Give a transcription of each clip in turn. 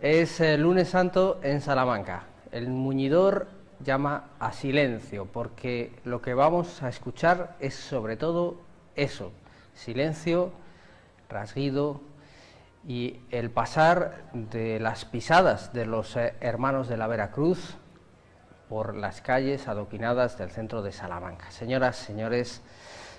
Es el lunes santo en Salamanca. El muñidor llama a silencio, porque lo que vamos a escuchar es sobre todo eso: silencio, rasguido y el pasar de las pisadas de los hermanos de la Veracruz por las calles adoquinadas del centro de Salamanca. Señoras, señores,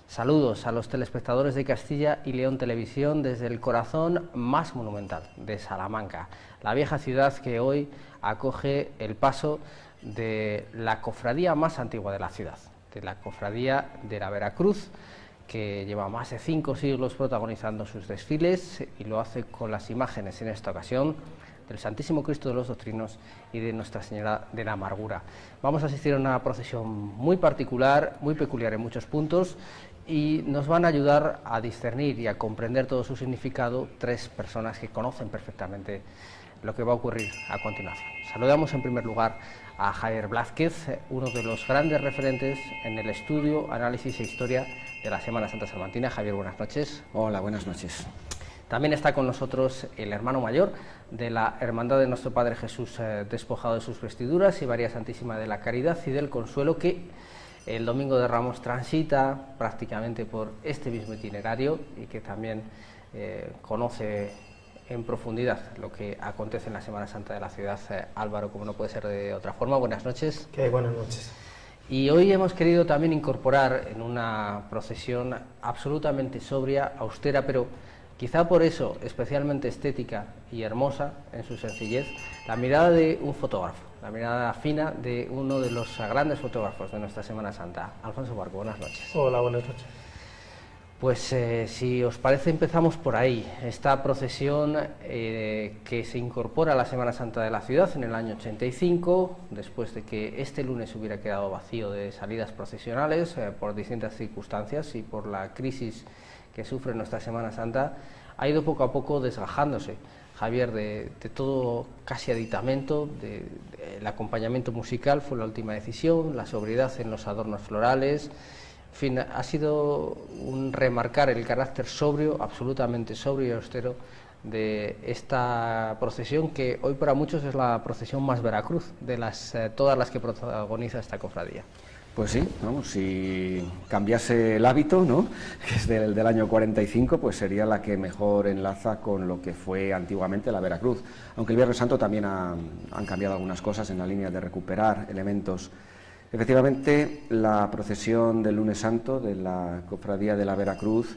saludos a los telespectadores de Castilla y León Televisión desde el corazón más monumental de Salamanca, la vieja ciudad que hoy acoge el paso de la cofradía más antigua de la ciudad, de la cofradía de la Veracruz, que lleva más de 5 siglos protagonizando sus desfiles y lo hace con las imágenes en esta ocasión del Santísimo Cristo de los Doctrinos y de Nuestra Señora de la Amargura. Vamos a asistir a una procesión muy particular, muy peculiar en muchos puntos, y nos van a ayudar a discernir y a comprender todo su significado 3 personas que conocen perfectamente lo que va a ocurrir a continuación. Saludamos en primer lugar a Javier Blázquez, uno de los grandes referentes en el estudio, análisis e historia de la Semana Santa Salmantina. Javier, buenas noches. Hola, buenas noches. También está con nosotros el hermano mayor de la Hermandad de Nuestro Padre Jesús despojado de sus vestiduras y María Santísima de la Caridad y del Consuelo, que el Domingo de Ramos transita prácticamente por este mismo itinerario y que también conoce en profundidad lo que acontece en la Semana Santa de la ciudad. Álvaro, como no puede ser de otra forma, buenas noches. ¿Qué? Buenas noches. Y hoy hemos querido también incorporar en una procesión absolutamente sobria, austera, pero quizá por eso especialmente estética y hermosa en su sencillez, la mirada de un fotógrafo, la mirada fina de uno de los grandes fotógrafos de nuestra Semana Santa. Alfonso Barco, buenas noches. Hola, buenas noches. Pues si os parece, empezamos por ahí. Esta procesión que se incorpora a la Semana Santa de la ciudad en el año 85, después de que este lunes hubiera quedado vacío de salidas procesionales por distintas circunstancias y por la crisis que sufre nuestra Semana Santa, ha ido poco a poco desgajándose, Javier, de todo casi aditamento. El acompañamiento musical fue la última decisión, la sobriedad en los adornos florales. En fin, ha sido un remarcar el carácter sobrio, absolutamente sobrio y austero de esta procesión, que hoy para muchos es la procesión más Veracruz de todas las que protagoniza esta cofradía. Pues sí, vamos, si cambiase el hábito, ¿no?, que es del año 45, pues sería la que mejor enlaza con lo que fue antiguamente la Veracruz. Aunque el Viernes Santo también han cambiado algunas cosas en la línea de recuperar elementos. Efectivamente, la procesión del Lunes Santo de la Cofradía de la Veracruz,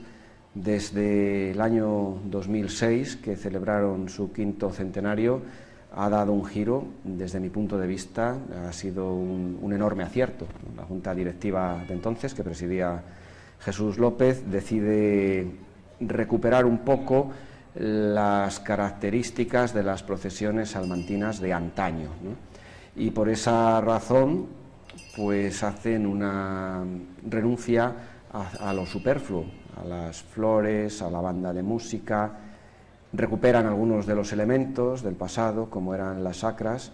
desde el año 2006, que celebraron su 5º centenario, ha dado un giro. Desde mi punto de vista ha sido un enorme acierto. La Junta Directiva de entonces, que presidía Jesús López, decide recuperar un poco las características de las procesiones salmantinas de antaño, ¿no? Y por esa razón pues hacen una renuncia a lo superfluo, a las flores, a la banda de música. Recuperan algunos de los elementos del pasado, como eran las sacras,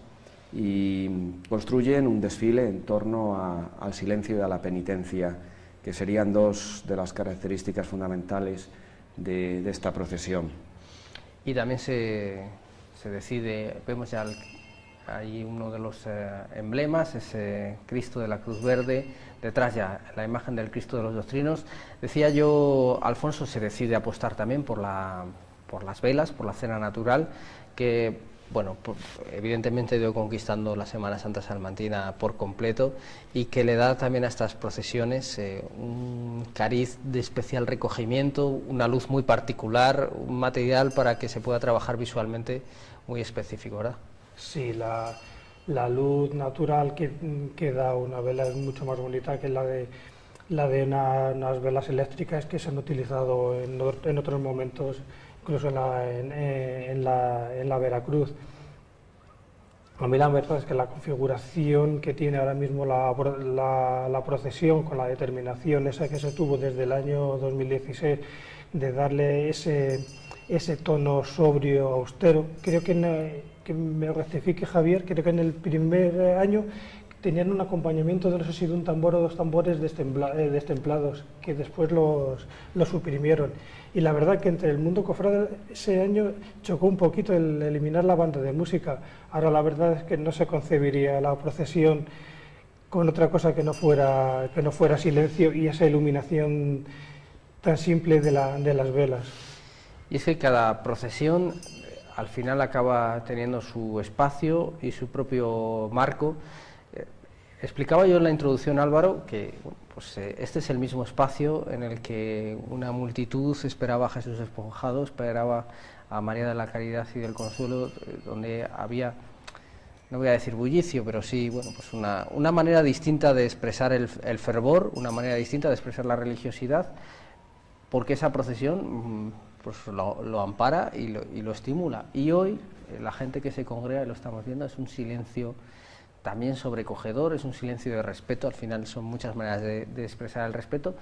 y construyen un desfile en torno al silencio y a la penitencia, que serían 2 de las características fundamentales de esta procesión. Y también se decide, vemos ya ahí uno de los emblemas, ese Cristo de la Cruz Verde, detrás ya la imagen del Cristo de los Doctrinos. Decía yo, Alfonso, se decide apostar también por las velas, por la cena natural, que, bueno, evidentemente ha ido conquistando la Semana Santa Salmantina por completo y que le da también a estas procesiones un cariz de especial recogimiento, una luz muy particular, un material para que se pueda trabajar visualmente muy específico, ¿verdad? Sí, la luz natural que da una vela es mucho más bonita que la de unas velas eléctricas que se han utilizado en otros momentos, incluso en la Veracruz. A mí la verdad es que la configuración que tiene ahora mismo la procesión, con la determinación esa que se tuvo desde el año 2016 de darle ese tono sobrio, austero, creo que me rectifique Javier, creo que en el primer año tenían un acompañamiento de no sé si de un tambor o dos tambores destemplados, que después los suprimieron. Y la verdad que entre el mundo cofrade ese año chocó un poquito el eliminar la banda de música. Ahora la verdad es que no se concebiría la procesión con otra cosa que no fuera silencio y esa iluminación tan simple de las velas. Y es que cada procesión al final acaba teniendo su espacio y su propio marco. Explicaba yo en la introducción, Álvaro, que bueno, pues, este es el mismo espacio en el que una multitud esperaba a Jesús esponjado, esperaba a María de la Caridad y del Consuelo, donde había, no voy a decir bullicio, pero sí, bueno, pues una manera distinta de expresar el fervor, una manera distinta de expresar la religiosidad, porque esa procesión pues lo ampara y lo estimula. Y hoy la gente que se congrega, y lo estamos viendo, es un silencio también sobrecogedor, es un silencio de respeto. Al final son muchas maneras de expresar el respeto.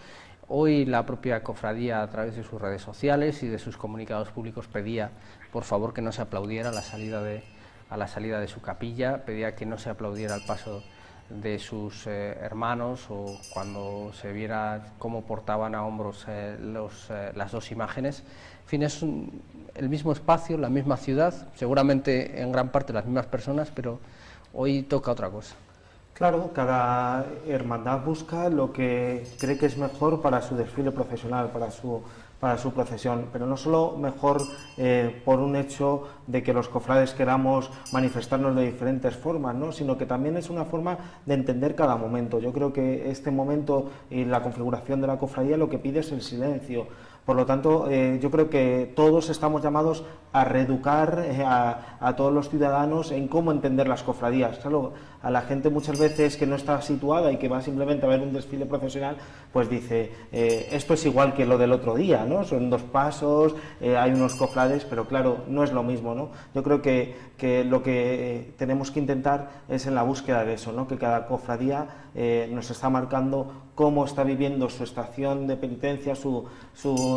Hoy la propia cofradía, a través de sus redes sociales y de sus comunicados públicos, pedía por favor que no se aplaudiera a la salida de su capilla, pedía que no se aplaudiera al paso de sus hermanos, o cuando se viera cómo portaban a hombros las dos imágenes. En fin, es el mismo espacio, la misma ciudad, seguramente en gran parte las mismas personas, pero hoy toca otra cosa. Claro, cada hermandad busca lo que cree que es mejor para su desfile procesional, para su procesión, pero no solo mejor por un hecho de que los cofrades queramos manifestarnos de diferentes formas, ¿no?, sino que también es una forma de entender cada momento. Yo creo que este momento y la configuración de la cofradía lo que pide es el silencio. Por lo tanto, yo creo que todos estamos llamados a reeducar a todos los ciudadanos en cómo entender las cofradías. Claro, a la gente muchas veces que no está situada y que va simplemente a ver un desfile procesional, pues dice, esto es igual que lo del otro día, ¿no? Son dos pasos, hay unos cofrades, pero claro, no es lo mismo, ¿no? Yo creo que lo que tenemos que intentar es en la búsqueda de eso, ¿no?, que cada cofradía nos está marcando cómo está viviendo su estación de penitencia, su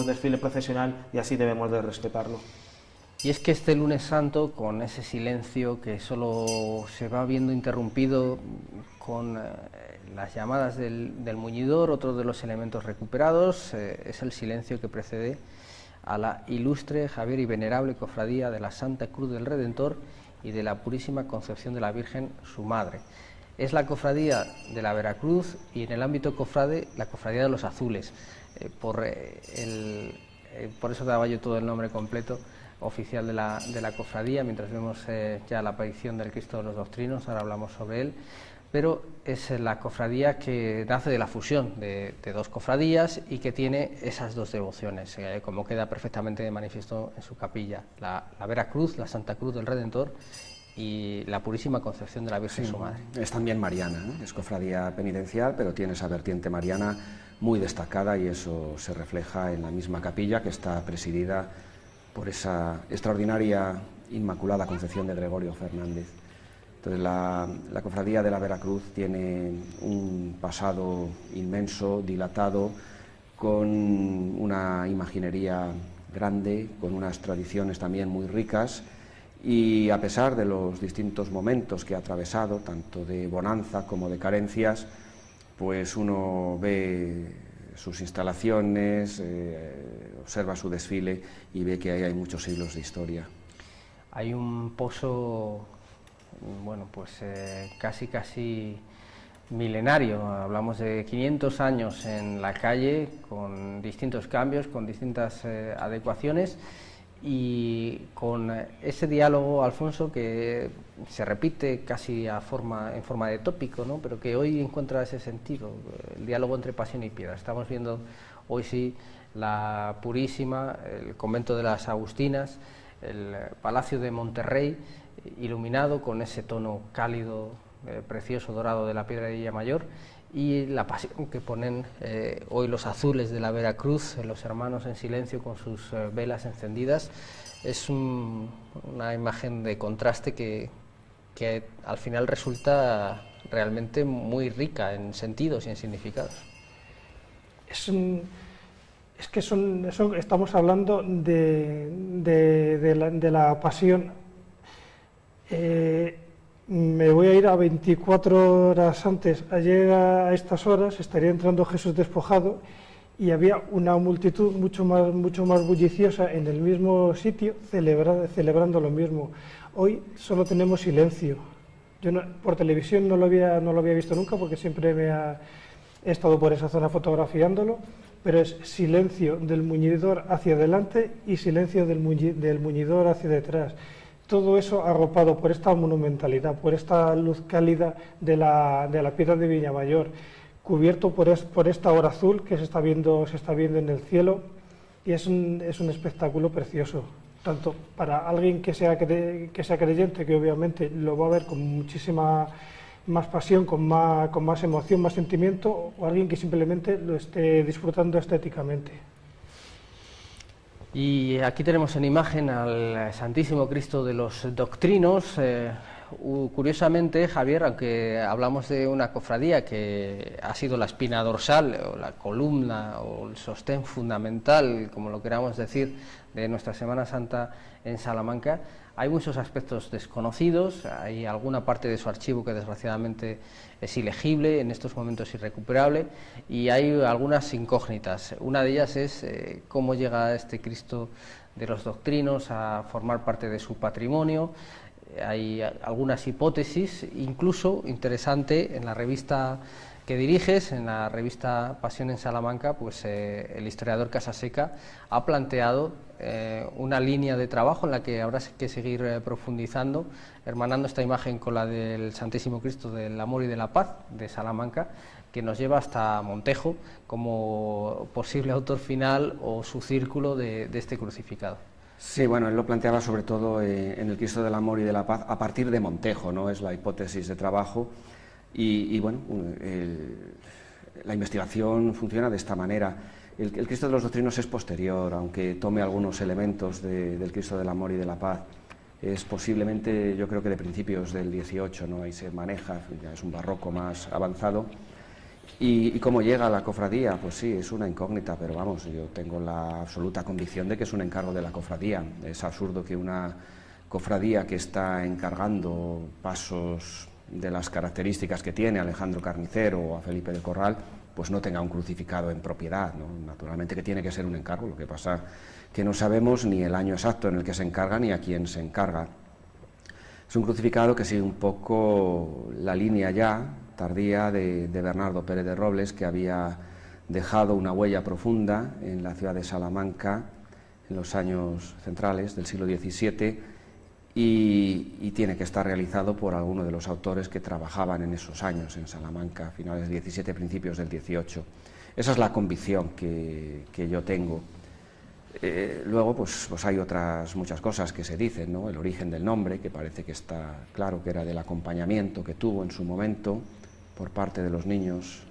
desfile procesional, y así debemos de respetarlo. Y es que este lunes santo, con ese silencio que solo se va viendo interrumpido con las llamadas del muñidor, otro de los elementos recuperados, es el silencio que precede a la ilustre, Javier y venerable cofradía de la Santa Cruz del Redentor y de la Purísima Concepción de la Virgen, su madre. Es la cofradía de la Veracruz y, en el ámbito cofrade, la cofradía de los Azules. Por eso daba yo todo el nombre completo oficial de la cofradía, mientras vemos ya la aparición del Cristo de los Doctrinos, ahora hablamos sobre él, pero es la cofradía que nace de la fusión de dos cofradías y que tiene esas dos devociones, como queda perfectamente de manifiesto en su capilla, la Veracruz, la Santa Cruz del Redentor, y la Purísima Concepción de la Virgen, su madre. Es también mariana, ¿no? Es cofradía penitencial, pero tiene esa vertiente mariana muy destacada, y eso se refleja en la misma capilla, que está presidida por esa extraordinaria Inmaculada Concepción de Gregorio Fernández. Entonces la cofradía de la Veracruz tiene un pasado inmenso, dilatado, con una imaginería grande, con unas tradiciones también muy ricas, y a pesar de los distintos momentos que ha atravesado, tanto de bonanza como de carencias, pues uno ve sus instalaciones, observa su desfile y ve que ahí hay muchos siglos de historia. Hay un pozo, bueno, pues casi milenario, hablamos de 500 años en la calle, con distintos cambios, con distintas adecuaciones, y con ese diálogo, Alfonso, que se repite casi en forma de tópico, ¿no?, pero que hoy encuentra ese sentido, el diálogo entre pasión y piedad. Estamos viendo hoy sí la Purísima, el convento de las Agustinas, el Palacio de Monterrey, iluminado con ese tono cálido, precioso, dorado de la piedra de Illa Mayor, y la pasión que ponen hoy los azules de la Veracruz, los hermanos en silencio con sus velas encendidas. Es una imagen de contraste que al final resulta realmente muy rica en sentidos y en significados. Estamos hablando de la pasión. me voy a ir a 24 horas antes. Ayer a estas horas estaría entrando Jesús despojado y había una multitud mucho más bulliciosa en el mismo sitio celebrando lo mismo. Hoy solo tenemos silencio. Yo por televisión no lo había visto nunca porque siempre he estado por esa zona fotografiándolo, pero es silencio del muñidor hacia adelante y silencio del muñidor hacia detrás. Todo eso arropado por esta monumentalidad, por esta luz cálida de la piedra de Viñamayor, cubierto por esta hora azul que se está viendo en el cielo, y es un espectáculo precioso, tanto para alguien que sea creyente, que obviamente lo va a ver con muchísima más pasión, con más emoción, más sentimiento, o alguien que simplemente lo esté disfrutando estéticamente. Y aquí tenemos en imagen al Santísimo Cristo de los Doctrinos. Curiosamente, Javier, aunque hablamos de una cofradía que ha sido la espina dorsal, o la columna, o el sostén fundamental, como lo queramos decir, de nuestra Semana Santa en Salamanca, hay muchos aspectos desconocidos, hay alguna parte de su archivo que desgraciadamente es ilegible, en estos momentos irrecuperable, y hay algunas incógnitas. Una de ellas es cómo llega este Cristo de los Doctrinos a formar parte de su patrimonio. Hay algunas hipótesis, incluso interesante, en la revista que diriges, en la revista Pasión en Salamanca, pues el historiador Casaseca ha planteado una línea de trabajo en la que habrá que seguir profundizando, hermanando esta imagen con la del Santísimo Cristo del Amor y de la Paz de Salamanca, que nos lleva hasta Montejo como posible autor final o su círculo de este crucificado. Sí, bueno, él lo planteaba sobre todo en el Cristo del Amor y de la Paz a partir de Montejo, ¿no? Es la hipótesis de trabajo y bueno, la investigación funciona de esta manera. El Cristo de los Doctrinos es posterior, aunque tome algunos elementos del Cristo del Amor y de la Paz. Es posiblemente, yo creo que de principios del 18, ¿no? Ahí se maneja, ya es un barroco más avanzado. ¿Y cómo llega a la cofradía? Pues sí, es una incógnita, pero vamos, yo tengo la absoluta convicción de que es un encargo de la cofradía. Es absurdo que una cofradía que está encargando pasos de las características que tiene Alejandro Carnicero o a Felipe de Corral, pues no tenga un crucificado en propiedad, ¿no? Naturalmente que tiene que ser un encargo, lo que pasa que no sabemos ni el año exacto en el que se encarga ni a quién se encarga. Es un crucificado que sigue un poco la línea ya tardía de Bernardo Pérez de Robles, que había dejado una huella profunda en la ciudad de Salamanca en los años centrales del siglo XVII y tiene que estar realizado por alguno de los autores que trabajaban en esos años en Salamanca, finales del XVII, principios del XVIII. Esa es la convicción que yo tengo. Luego pues hay otras muchas cosas que se dicen, ¿no? El origen del nombre, que parece que está claro que era del acompañamiento que tuvo en su momento por parte de los niños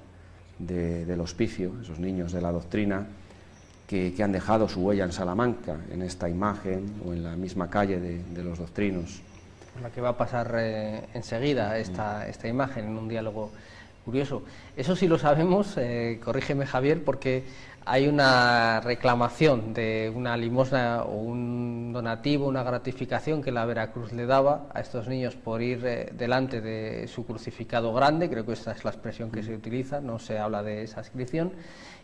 del hospicio, esos niños de la doctrina, que han dejado su huella en Salamanca, en esta imagen o en la misma calle de los Doctrinos. La que va a pasar enseguida esta imagen en un diálogo curioso. Eso sí lo sabemos, corrígeme Javier, porque hay una reclamación de una limosna o un donativo, una gratificación que la Veracruz le daba a estos niños por ir delante de su crucificado grande, creo que esta es la expresión que se utiliza, no se habla de esa inscripción,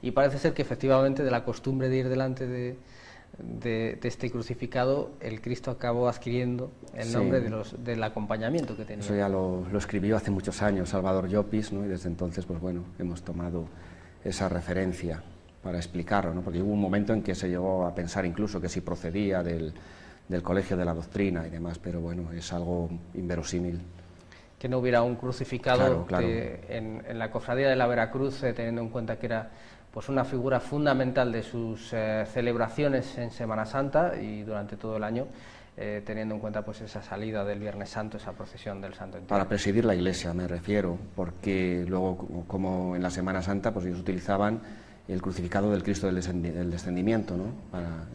y parece ser que efectivamente de la costumbre de ir delante de este crucificado, el Cristo acabó adquiriendo el nombre del acompañamiento que tenía. Eso ya lo escribió hace muchos años Salvador Llopis, ¿no? Y desde entonces, pues bueno, hemos tomado esa referencia para explicarlo, ¿no? Porque hubo un momento en que se llegó a pensar incluso que si procedía del Colegio de la Doctrina y demás, pero bueno, es algo inverosímil. Que no hubiera un crucificado claro. En la cofradía de la Veracruz, teniendo en cuenta que era pues una figura fundamental de sus celebraciones en Semana Santa y durante todo el año, teniendo en cuenta pues esa salida del Viernes Santo, esa procesión del Santo Entierro. Para presidir la iglesia me refiero, porque luego como en la Semana Santa pues ellos utilizaban el crucificado del Cristo del Descendimiento, ¿no? Para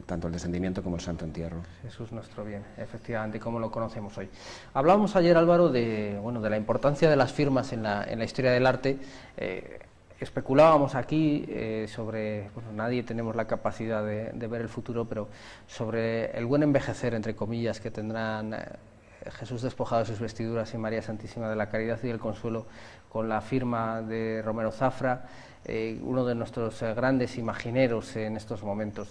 tanto el Descendimiento como el Santo Entierro. Jesús nuestro bien, efectivamente, como lo conocemos hoy. Hablábamos ayer, Álvaro, de la importancia de las firmas en la historia del arte. Especulábamos aquí sobre, nadie tenemos la capacidad de ver el futuro, pero sobre el buen envejecer, entre comillas, que tendrán Jesús despojado de sus vestiduras y María Santísima de la Caridad y del Consuelo, con la firma de Romero Zafra, uno de nuestros grandes imagineros en estos momentos.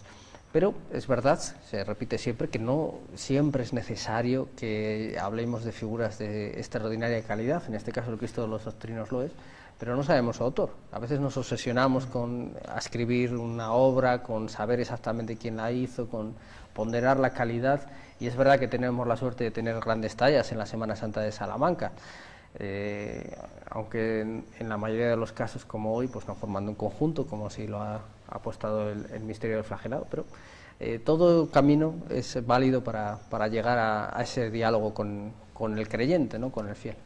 Pero es verdad, se repite siempre, que no siempre es necesario que hablemos de figuras de extraordinaria calidad, en este caso el Cristo de los Doctrinos lo es, pero no sabemos su autor. A veces nos obsesionamos con escribir una obra, con saber exactamente quién la hizo, con ponderar la calidad, y es verdad que tenemos la suerte de tener grandes tallas en la Semana Santa de Salamanca, aunque en la mayoría de los casos, como hoy, pues no formando un conjunto, como así lo ha apostado el misterio del flagelado, pero todo camino es válido para llegar a ese diálogo con el creyente, ¿no?, con el fiel.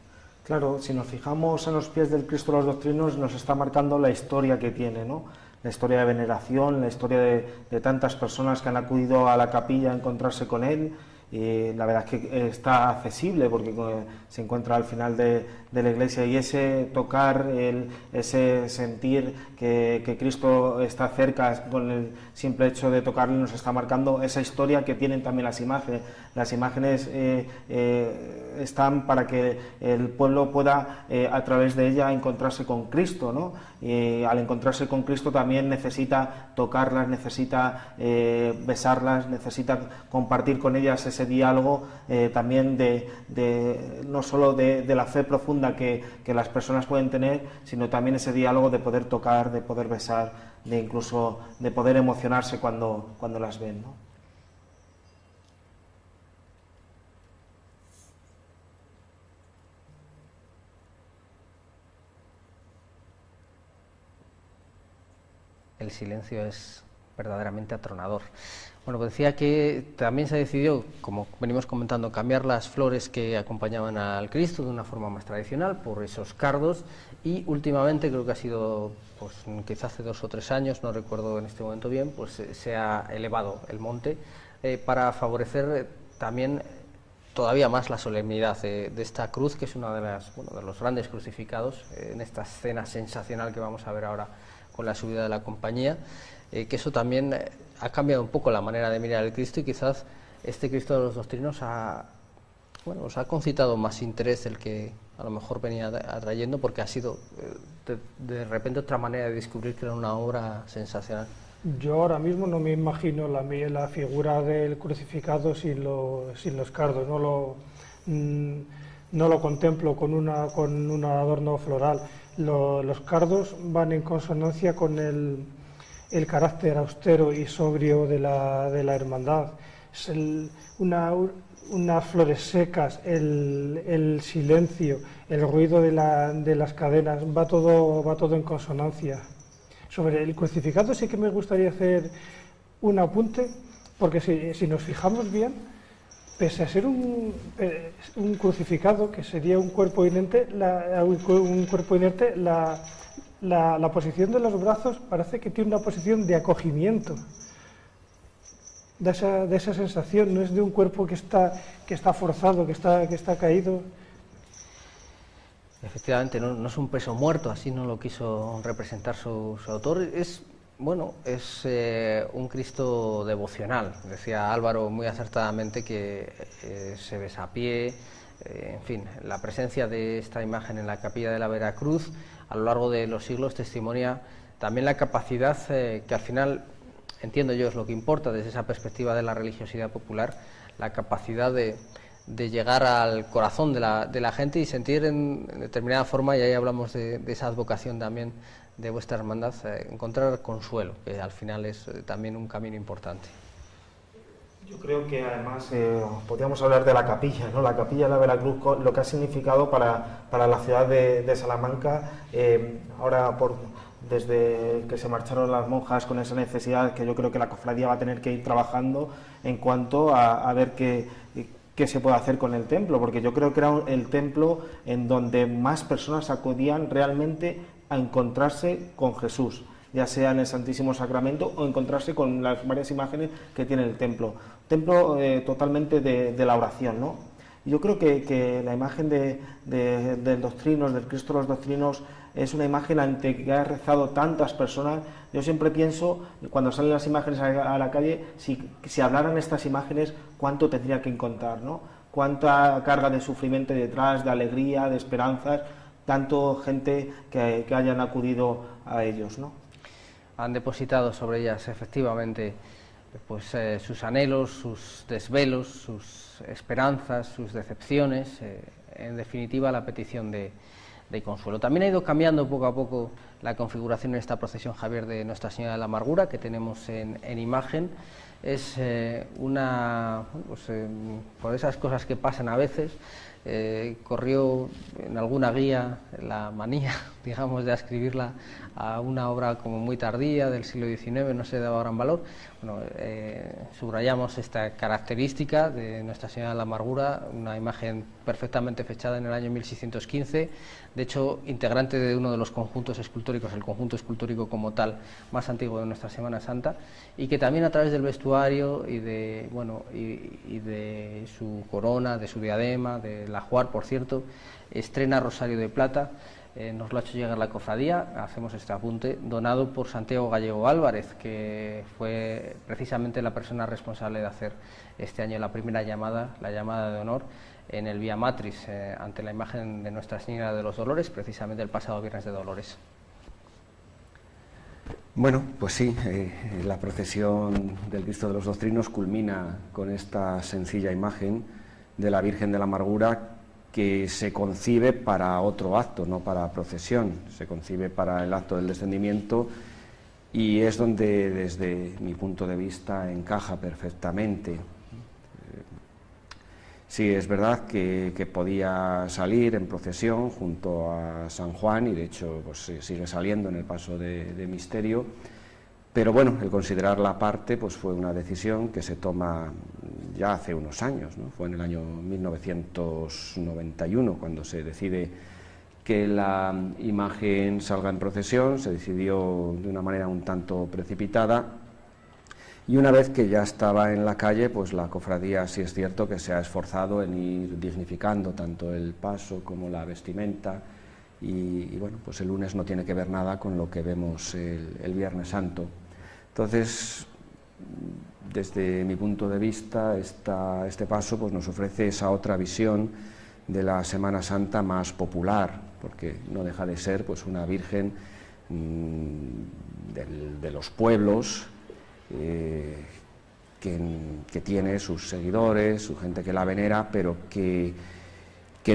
Claro, si nos fijamos en los pies del Cristo de los Doctrinos, nos está marcando la historia que tiene, ¿no? La historia de veneración, la historia de tantas personas que han acudido a la capilla a encontrarse con él. Y la verdad es que está accesible porque se encuentra al final de la iglesia, y ese tocar, ese sentir que Cristo está cerca con el simple hecho de tocarle, nos está marcando esa historia que tienen también las imágenes. Las imágenes están para que el pueblo pueda a través de ella encontrarse con Cristo, ¿no? Y al encontrarse con Cristo también necesita tocarlas, necesita besarlas, necesita compartir con ellas ese diálogo también no solo de la fe profunda que las personas pueden tener, sino también ese diálogo de poder tocar, de poder besar, de incluso de poder emocionarse cuando las ven, ¿no? El silencio es verdaderamente atronador. Bueno, pues decía que también se decidió, como venimos comentando, cambiar las flores que acompañaban al Cristo de una forma más tradicional por esos cardos, y últimamente, creo que ha sido pues quizás hace 2 o 3 años, no recuerdo en este momento bien, pues se ha elevado el monte para favorecer también todavía más la solemnidad de esta cruz, que es uno de los grandes crucificados en esta escena sensacional que vamos a ver ahora con la subida de la compañía, que eso también ha cambiado un poco la manera de mirar al Cristo, y quizás este Cristo de los Doctrinos os ha concitado más interés del que a lo mejor venía atrayendo, porque ha sido de repente otra manera de descubrir que era una obra sensacional. Yo ahora mismo no me imagino la figura del crucificado sin los cardos, no lo contemplo con un adorno floral. Los cardos van en consonancia con el carácter austero y sobrio de la hermandad. Es unas flores secas, el silencio, el ruido de las cadenas, va todo en consonancia. Sobre el crucificado sí que me gustaría hacer un apunte, porque si nos fijamos bien, pese a ser un crucificado, que sería un cuerpo inerte, la posición de los brazos parece que tiene una posición de acogimiento. Da esa sensación, no es de un cuerpo que está forzado, que está caído. Efectivamente, no es un peso muerto, así no lo quiso representar su autor. Es un Cristo devocional. Decía Álvaro muy acertadamente que se besa a pie. En fin, la presencia de esta imagen en la capilla de la Veracruz a lo largo de los siglos testimonia también la capacidad que al final, entiendo yo, es lo que importa desde esa perspectiva de la religiosidad popular, la capacidad de llegar al corazón de la gente y sentir en determinada forma, y ahí hablamos de esa advocación también de vuestra hermandad, encontrar consuelo, que al final es también un camino importante. Yo creo que además podríamos hablar de la capilla, ¿no? La capilla de la Veracruz, lo que ha significado para la ciudad de Salamanca, ahora desde que se marcharon las monjas, con esa necesidad que yo creo que la cofradía va a tener que ir trabajando en cuanto a ver qué se puede hacer con el templo, porque yo creo que era el templo en donde más personas acudían realmente a encontrarse con Jesús, ya sea en el Santísimo Sacramento o encontrarse con las varias imágenes que tiene el templo. Templo totalmente de la oración, ¿no? Yo creo que la imagen del Doctrinos, del Cristo de los Doctrinos, es una imagen ante que ha rezado tantas personas. Yo siempre pienso, cuando salen las imágenes a la calle, si hablaran estas imágenes, cuánto tendría que contar, ¿no? cuánta carga de sufrimiento hay detrás, de alegría, de esperanzas, tanto gente que hayan acudido a ellos, ¿no? Han depositado sobre ellas efectivamente pues sus anhelos, sus desvelos, sus esperanzas, sus decepciones, en definitiva la petición de consuelo. También ha ido cambiando poco a poco la configuración en esta procesión, Javier, de Nuestra Señora de la Amargura, que tenemos en imagen. Es por esas cosas que pasan a veces, corrió en alguna guía la manía, digamos, de ascribirla a una obra como muy tardía, del siglo XIX, no se daba gran valor. Bueno, subrayamos esta característica de Nuestra Señora de la Amargura, una imagen perfectamente fechada en el año 1615, de hecho integrante de uno de los conjuntos escultóricos, el conjunto escultórico como tal más antiguo de nuestra Semana Santa, y que también a través del vestuario y de, bueno, y de su corona, de su diadema, del ajuar, por cierto, estrena Rosario de Plata. Nos lo ha hecho llegar la cofradía, hacemos este apunte, donado por Santiago Gallego Álvarez, que fue precisamente la persona responsable de hacer este año la primera llamada, la llamada de honor, en el Vía Matriz, ante la imagen de Nuestra Señora de los Dolores, precisamente el pasado Viernes de Dolores. Bueno, pues sí, la procesión del Cristo de los Doctrinos culmina con esta sencilla imagen de la Virgen de la Amargura, que se concibe para otro acto, no para procesión, se concibe para el acto del descendimiento, y es donde, desde mi punto de vista, encaja perfectamente. Sí, es verdad que podía salir en procesión junto a San Juan, y de hecho pues, sigue saliendo en el paso de misterio, pero bueno, el considerarla aparte pues, fue una decisión que se toma ya hace unos años, ¿no? Fue en el año 1991 cuando se decide que la imagen salga en procesión. Se decidió de una manera un tanto precipitada, y una vez que ya estaba en la calle, pues la cofradía sí es cierto que se ha esforzado en ir dignificando tanto el paso como la vestimenta, y bueno, pues el lunes no tiene que ver nada con lo que vemos el Viernes Santo. Entonces, desde mi punto de vista, este paso pues nos ofrece esa otra visión de la Semana Santa más popular, porque no deja de ser pues una Virgen de los pueblos, que tiene sus seguidores, su gente que la venera, pero que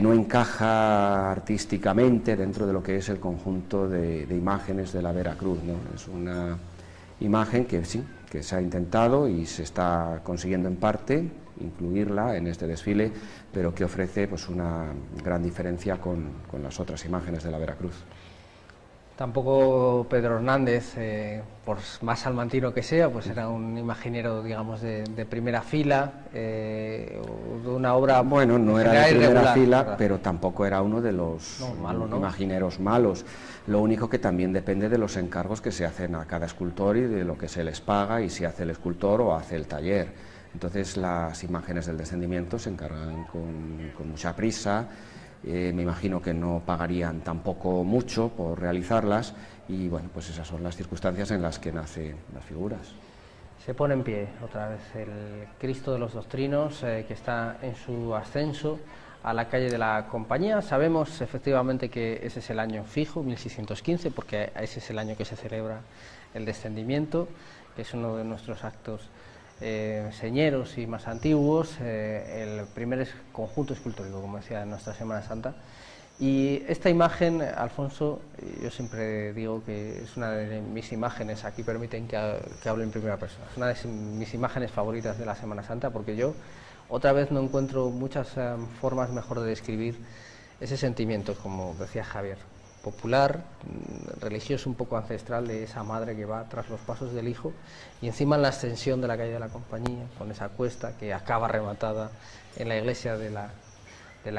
no encaja artísticamente dentro de lo que es el conjunto de imágenes de la Veracruz, ¿no? Es una imagen que sí, que se ha intentado y se está consiguiendo en parte incluirla en este desfile, pero que ofrece pues una gran diferencia con las otras imágenes de la Veracruz. Tampoco Pedro Hernández, por más salmantino que sea, pues era un imaginero, digamos, de primera fila, de una obra... Bueno, no era de primera irregular, fila, ¿verdad? Pero tampoco era uno de los imagineros malos. Lo único que también depende de los encargos que se hacen a cada escultor y de lo que se les paga, y si hace el escultor o hace el taller. Entonces las imágenes del descendimiento se encargan con mucha prisa. Me imagino que no pagarían tampoco mucho por realizarlas, y bueno, pues esas son las circunstancias en las que nacen las figuras. Se pone en pie otra vez el Cristo de los Doctrinos, que está en su ascenso a la calle de la Compañía. Sabemos efectivamente que ese es el año fijo, 1615, porque ese es el año que se celebra el descendimiento, que es uno de nuestros actos señeros y más antiguos, el primer conjunto escultórico, como decía, de nuestra Semana Santa. Y esta imagen, Alfonso, yo siempre digo que es una de mis imágenes, aquí permiten que hable en primera persona, es una de mis imágenes favoritas de la Semana Santa, porque yo otra vez no encuentro muchas formas mejor de describir ese sentimiento, como decía Javier, popular, religioso, un poco ancestral, de esa madre que va tras los pasos del hijo, y encima en la extensión de la calle de la Compañía, con esa cuesta que acaba rematada en la iglesia de la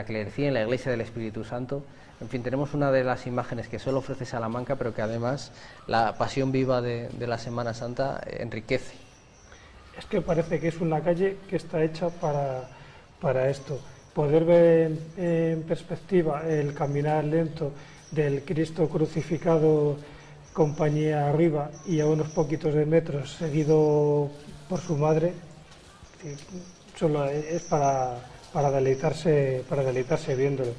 clerecía, en la iglesia del Espíritu Santo. En fin, tenemos una de las imágenes que solo ofrece Salamanca, pero que además la pasión viva de la Semana Santa enriquece. Es que parece que es una calle que está hecha para esto. Poder ver en perspectiva el caminar lento del Cristo crucificado, Compañía arriba, y a unos poquitos de metros seguido por su madre, solo es para para deleitarse viéndolo.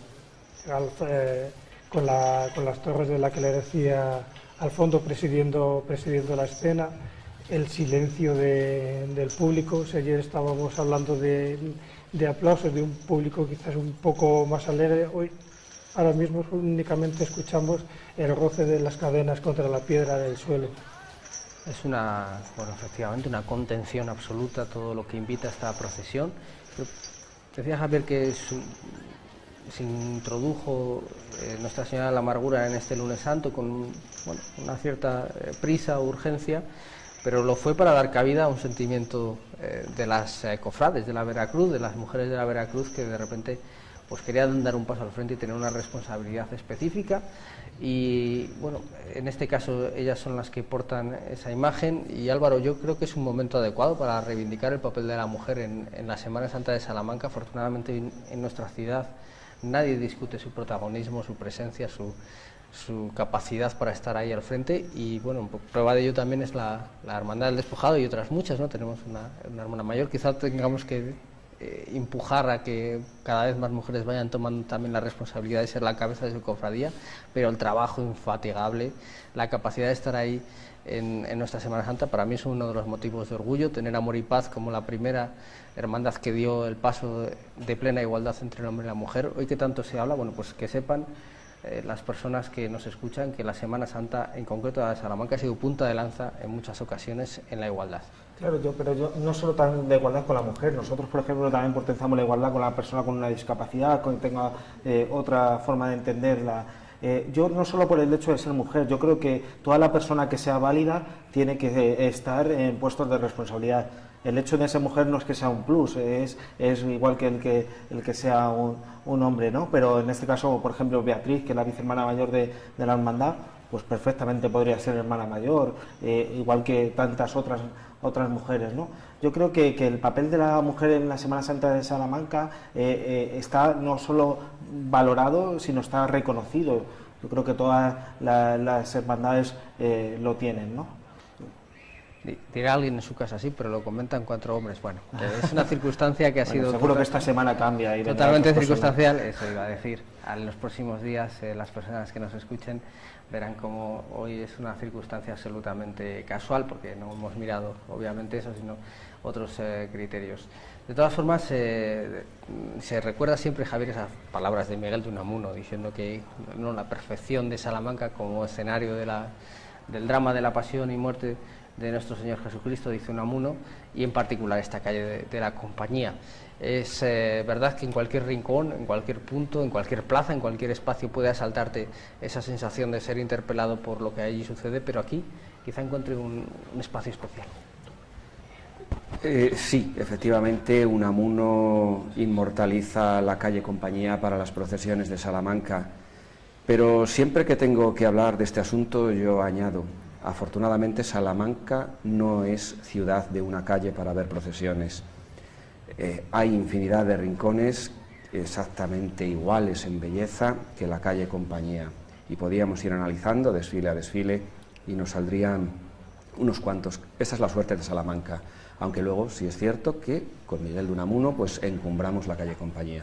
Con las torres de la que le decía al fondo presidiendo la escena, el silencio del público. Si ayer estábamos hablando de aplausos, de un público quizás un poco más alegre, ahora mismo únicamente escuchamos el roce de las cadenas contra la piedra del suelo. Es efectivamente una contención absoluta todo lo que invita a esta procesión. Decía Javier que se introdujo Nuestra Señora de la Amargura en este Lunes Santo con una cierta prisa o urgencia, pero lo fue para dar cabida a un sentimiento de las cofrades de la Veracruz, de las mujeres de la Veracruz, que de repente pues querían dar un paso al frente y tener una responsabilidad específica. Y bueno, en este caso ellas son las que portan esa imagen. Y Álvaro, yo creo que es un momento adecuado para reivindicar el papel de la mujer en la Semana Santa de Salamanca. Afortunadamente en nuestra ciudad nadie discute su protagonismo, su presencia, su capacidad para estar ahí al frente. Y bueno, prueba de ello también es la Hermandad del Despojado y otras muchas, ¿no? Tenemos una hermana mayor. Quizá tengamos que empujar a que cada vez más mujeres vayan tomando también la responsabilidad de ser la cabeza de su cofradía, pero el trabajo infatigable, la capacidad de estar ahí en nuestra Semana Santa, para mí es uno de los motivos de orgullo. Tener Amor y Paz como la primera hermandad que dio el paso de plena igualdad entre el hombre y la mujer. Hoy que tanto se habla, bueno, pues que sepan las personas que nos escuchan que la Semana Santa, en concreto la de Salamanca, ha sido punta de lanza en muchas ocasiones en la igualdad. Claro, pero yo no solo tan de igualdad con la mujer. Nosotros, por ejemplo, también potenciamos la igualdad con la persona con una discapacidad, con que tenga otra forma de entenderla. Yo no solo por el hecho de ser mujer, yo creo que toda la persona que sea válida tiene que estar en puestos de responsabilidad. El hecho de ser mujer no es que sea un plus, es igual que el que sea un hombre, ¿no? Pero en este caso, por ejemplo, Beatriz, que es la vicehermana mayor de la hermandad, pues perfectamente podría ser hermana mayor, igual que tantas otras mujeres, ¿no? Yo creo que el papel de la mujer en la Semana Santa de Salamanca está no solo valorado, sino está reconocido. Yo creo que todas las hermandades lo tienen, ¿no? Dirá alguien en su casa sí, pero lo comentan 4 hombres. Bueno, es una circunstancia que ha sido... Seguro que esta semana cambia. Y totalmente circunstancial, eso iba a decir. En los próximos días las personas que nos escuchen verán como hoy es una circunstancia absolutamente casual, porque no hemos mirado obviamente eso, sino otros criterios. De todas formas, se recuerda siempre, Javier, esas palabras de Miguel de Unamuno, diciendo que no, la perfección de Salamanca como escenario del drama de la pasión y muerte de nuestro Señor Jesucristo, dice Unamuno, y en particular esta calle de la Compañía. Es verdad que en cualquier rincón, en cualquier punto, en cualquier plaza, en cualquier espacio puede asaltarte esa sensación de ser interpelado por lo que allí sucede, pero aquí quizá encuentre un espacio especial. Sí, efectivamente, Unamuno inmortaliza la calle Compañía para las procesiones de Salamanca, pero siempre que tengo que hablar de este asunto yo añado: afortunadamente Salamanca no es ciudad de una calle para ver procesiones. Hay infinidad de rincones exactamente iguales en belleza que la calle Compañía, y podíamos ir analizando desfile a desfile y nos saldrían unos cuantos. Esa es la suerte de Salamanca, aunque luego sí es cierto que con Miguel de Unamuno pues encumbramos la calle Compañía.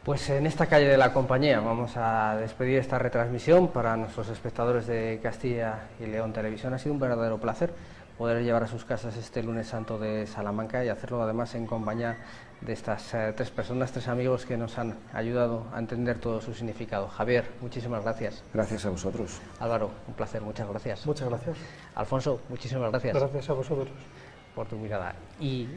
Pues en esta calle de la Compañía vamos a despedir esta retransmisión para nuestros espectadores de Castilla y León Televisión. Ha sido un verdadero placer poder llevar a sus casas este Lunes Santo de Salamanca y hacerlo además en compañía de estas 3 personas, 3 amigos que nos han ayudado a entender todo su significado. Javier, muchísimas gracias. Gracias a vosotros. Álvaro, un placer, muchas gracias. Muchas gracias. Alfonso, muchísimas gracias. Gracias a vosotros por tu mirada. Y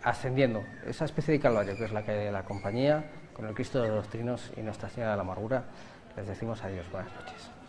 ascendiendo esa especie de calvario que es la calle de la Compañía, con el Cristo de los Trinos y Nuestra Señora de la Amargura, les decimos adiós, buenas noches.